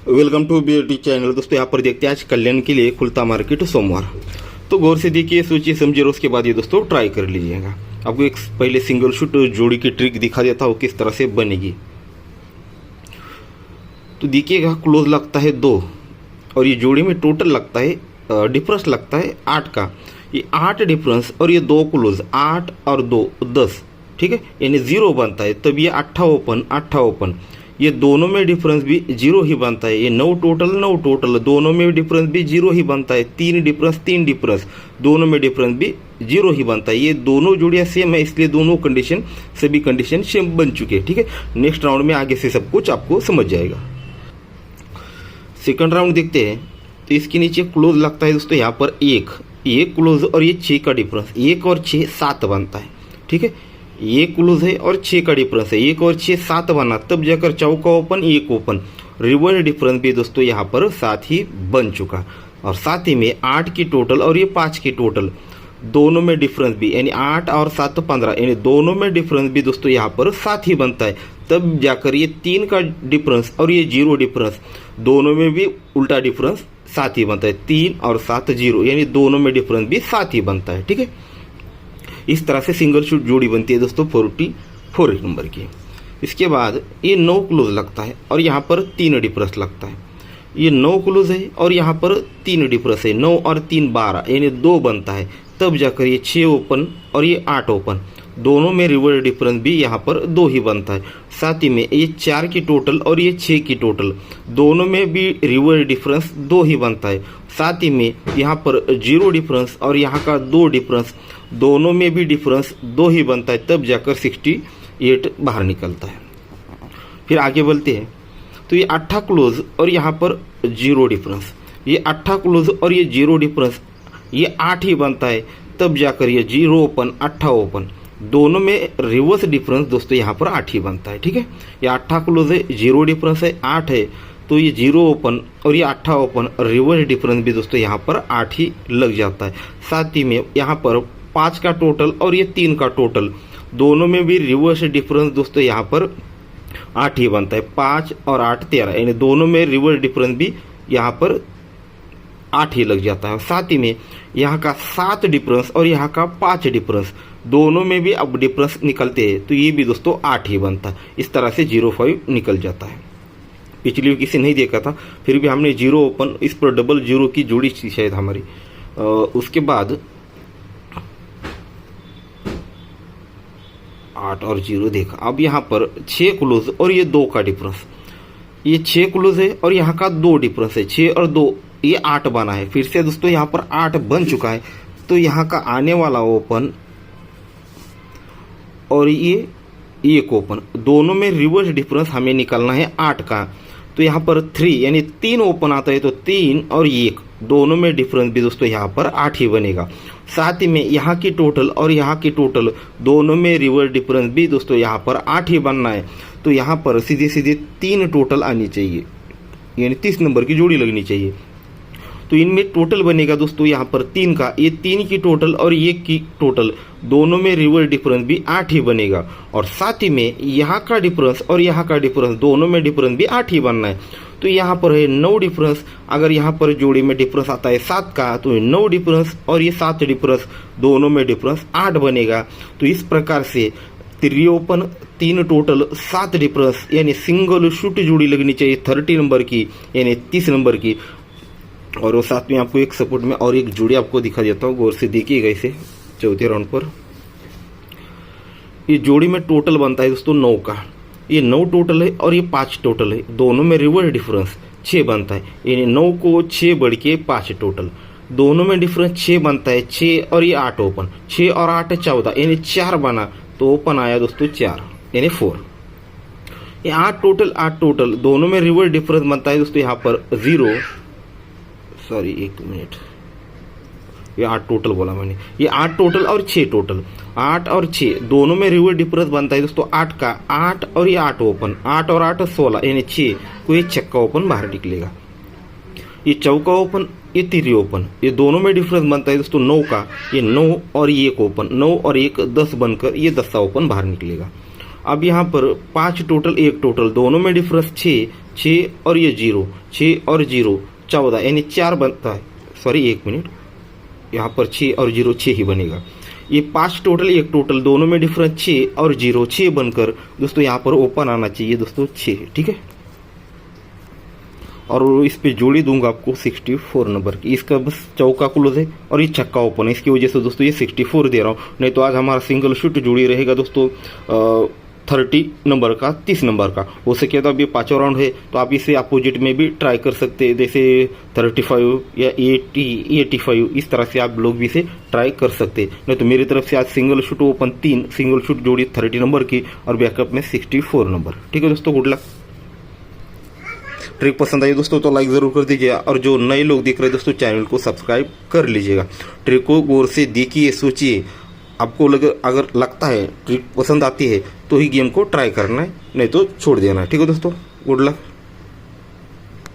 Welcome to BAT channel. दोस्तों यहाँ पर देखते हैं आज कल्याण के लिए खुलता मार्केट सोमवार। तो गौर से देखिए, सोचिए समझिए, उसके बाद ये दोस्तों ट्राई कर लीजिएगा। आपको एक पहले सिंगल शूट जोड़ी की ट्रिक दिखा देता हूँ किस तरह से बनेगी। तो देखिएगा, क्लोज लगता है 2 और ये जोड़ी में टोटल लगता है डिफरेंस लगता है 8 का। ये 8 डिफरेंस और ये 2 क्लोज, 8 और 2 10, ठीक है, यानी 0 बनता है। तब ये 8 ओपन, ये दोनों में डिफरेंस भी 0 ही बनता है। ये 9 टोटल दोनों में डिफरेंस भी 0 ही बनता है। 3 डिफरेंस दोनों में डिफरेंस भी 0 ही बनता है। ये दोनों जोड़ियां सेम है, इसलिए दोनों कंडीशन सभी कंडीशन सेम बन चुके हैं, ठीक है। नेक्स्ट राउंड में आगे से सब कुछ आपको समझ जाएगा। सेकंड राउंड देखते हैं। तो इसके नीचे क्लोज लगता है दोस्तों यहाँ पर 1 क्लोज और ये 6 का डिफरेंस, 1 और 6 7 बनता है, ठीक है। ये क्लोज है और 6 का डिफरेंस है, 1 और 6 7 बना, तब जाकर चौका ओपन 1 ओपन। रिवर्स डिफरेंस भी दोस्तों यहाँ पर 7 ही बन चुका। और साथ ही में 8 की टोटल और ये 5 की टोटल दोनों में डिफरेंस भी, यानी 8 और 7 15, यानी दोनों में डिफरेंस भी दोस्तों यहाँ पर 7 ही बनता है। तब जाकर ये 3 का डिफरेंस और ये 0 डिफरेंस दोनों में भी उल्टा डिफरेंस 7 ही बनता है। 3 और 7 0, यानी दोनों में डिफरेंस भी 7 ही बनता है, ठीक है। इस तरह से सिंगल शूट जोड़ी बनती है दोस्तों 44 नंबर की। इसके बाद ये 9 क्लोज लगता है और यहाँ पर 3 डिफरेंस लगता है। ये 9 क्लोज है और यहाँ पर 3 डिफरेंस है, 9 और 3 12, यानी 2 बनता है। तब जाकर ये 6 ओपन और ये 8 ओपन, दोनों में रिवर्स डिफरेंस भी यहाँ पर 2 ही बनता है। साथ ही में ये 4 की टोटल और ये 6 की टोटल दोनों में भी रिवर्स डिफरेंस 2 ही बनता है। साथ ही में यहाँ पर 0 डिफरेंस और यहाँ का 2 डिफरेंस दोनों में भी डिफरेंस 2 ही बनता है। तब जाकर 68 बाहर निकलता है। फिर आगे बढ़ते हैं। तो ये 8 क्लोज और यहाँ पर 0 डिफरेंस, ये 8 क्लोज और ये 0 डिफरेंस, ये 8 ही बनता है। तब जाकर ये 0 ओपन 8 ओपन, दोनों में रिवर्स डिफरेंस दोस्तों यहाँ पर 8 ही बनता है, ठीक है। ये 8 क्लोज है, 0 डिफरेंस है, 8 है, तो ये 0 ओपन और ये 8 ओपन, रिवर्स डिफरेंस भी दोस्तों यहाँ पर 8 ही लग जाता है। साथ ही में यहाँ पर 5 का टोटल और ये 3 का टोटल दोनों में भी रिवर्स डिफरेंस दोस्तों यहाँ पर 8 ही बनता है। 5 और 8 13, यानी दोनों में रिवर्स डिफरेंस भी यहाँ पर 8 ही लग जाता है। साथ ही में यहाँ का 7 डिफरेंस और यहाँ का 5 डिफरेंस दोनों में भी अब डिफरेंस निकलते हैं, तो ये भी दोस्तों 8 ही बनता है। इस तरह से 05 निकल जाता है। पिछली किसी नहीं देखा था, फिर भी हमने 0 ओपन, इस पर डबल 0 की जोड़ी थी शायद हमारी। उसके बाद 8 और 0 देखा। अब यहाँ पर 6 क्लोज और ये 2 का डिफरेंस, ये 6 क्लोज है और यहाँ का 2 डिफरेंस है, 6 और 2, ये 8 बना है। फिर से दोस्तों यहाँ पर 8 बन चुका है। तो यहाँ का आने वाला ओपन और ये 1 ओपन, दोनों में रिवर्स डिफरेंस हमें निकालना है 8 का। तो यहाँ पर 3, यानी 3 ओपन आता है, तो 3 और 1 दोनों में डिफरेंस भी दोस्तों यहाँ पर 8 ही बनेगा। साथ ही में यहाँ की टोटल और यहाँ की टोटल दोनों में रिवर्स डिफरेंस भी दोस्तों यहाँ पर 8 ही बनना है। तो यहाँ पर सीधे 3 टोटल आनी चाहिए, यानी 30 नंबर की जोड़ी लगनी चाहिए। तो इनमें टोटल बनेगा दोस्तों यहाँ पर 3 का, ये 3 की टोटल और 1 की टोटल दोनों में रिवर्स डिफरेंस भी 8 ही बनेगा। और साथ ही में यहाँ का डिफरेंस और यहाँ का डिफरेंस दोनों में डिफरेंस भी 8 ही बनना है। तो यहाँ पर है 9 डिफरेंस। अगर यहाँ पर जोड़ी में डिफरेंस आता है 7 का, तो 9 डिफरेंस और ये 7 डिफरेंस दोनों में डिफरेंस 8 बनेगा। तो इस प्रकार से 3 ओपन 3 टोटल 7 डिफरेंस, यानी सिंगल शूट जोड़ी लगनी चाहिए 30 नंबर की, यानी 30 नंबर की। और वो साथ में आपको एक सपोर्ट में और एक जोड़ी आपको दिखा देता हूँ, गौर से देखिएगा इसे। चौथे राउंड पर ये जोड़ी में टोटल बनता है दोस्तों 9 का, ये 9 टोटल है और ये 5 टोटल है, दोनों में रिवर्स डिफरेंस 6 बनता है। यानी 9 को 6 बढ़ के 5 टोटल, दोनों में डिफरेंस 6 बनता है। 6 और ये 8 ओपन, 6 और 8 14, यानी 4 बना, तो ओपन आया दोस्तों 4, यानी 4। ये 8 टोटल दोनों में रिवर्स डिफरेंस बनता है दोस्तों यहाँ पर 0, सॉरी 1 मिनट, ये 8 टोटल बोला मैंने, ये 8 टोटल और 6 टोटल, 8 और 6 दोनों में रिवर्स डिफरेंस बनता है दोस्तों 8 का। 8 और ये 8 ओपन, 8 और 8 16, यानी 6 को ये छक्का ओपन बाहर निकलेगा। ये चौका ओपन, ये 3 ओपन, ये दोनों में डिफरेंस बनता है दोस्तों 9 का। ये 9 और 1 ओपन, 9 और 1 10 बनकर ये 10 ओपन बाहर निकलेगा। अब यहाँ पर 5 टोटल 1 टोटल, दोनों में डिफरेंस 6, 6 और ये 0, 6 और 0 14, यानी 4 बनता है। सॉरी 1 मिनट, यहाँ पर 6 और 0 6 ही बनेगा। ये 5 टोटल 1 टोटल, दोनों में डिफरेंस 6 और 0 6 बनकर दोस्तों यहाँ पर ओपन आना चाहिए दोस्तों 6, ठीक है। और इस पे जोड़ी दूंगा आपको 64 नंबर की। इसका बस चौका क्लोज है और ये छक्का ओपन है, इसकी वजह से दोस्तों ये 64 दे रहा हूँ। नहीं तो आज हमारा सिंगल शूट जोड़ी रहेगा दोस्तों 30 नंबर का, 30 नंबर का। हो सके तो अब ये 5वां राउंड है तो आप इसे अपोजिट में भी ट्राई कर सकते हैं, जैसे 35 या 80 85, इस तरह से आप लोग भी इसे ट्राई कर सकते हैं। नहीं तो मेरी तरफ से आज single shoot open 3 single shoot जोड़ी 30 नंबर की और बैकअप में 64 नंबर। ठीक है दोस्तों, गुड लक। ट्रिक पसंद आई दोस्तों तो लाइक ज़रूर कर दीजिएगा, और जो नए लोग देख रहे हैं दोस्तों चैनल को सब्सक्राइब कर लीजिएगा। ट्रिक को गौर से देखिए, सोचिए, आपको अगर लगता है ट्रिक पसंद आती है तो ही गेम को ट्राई करना है, नहीं तो छोड़ देना है। ठीक है दोस्तों, गुड लक।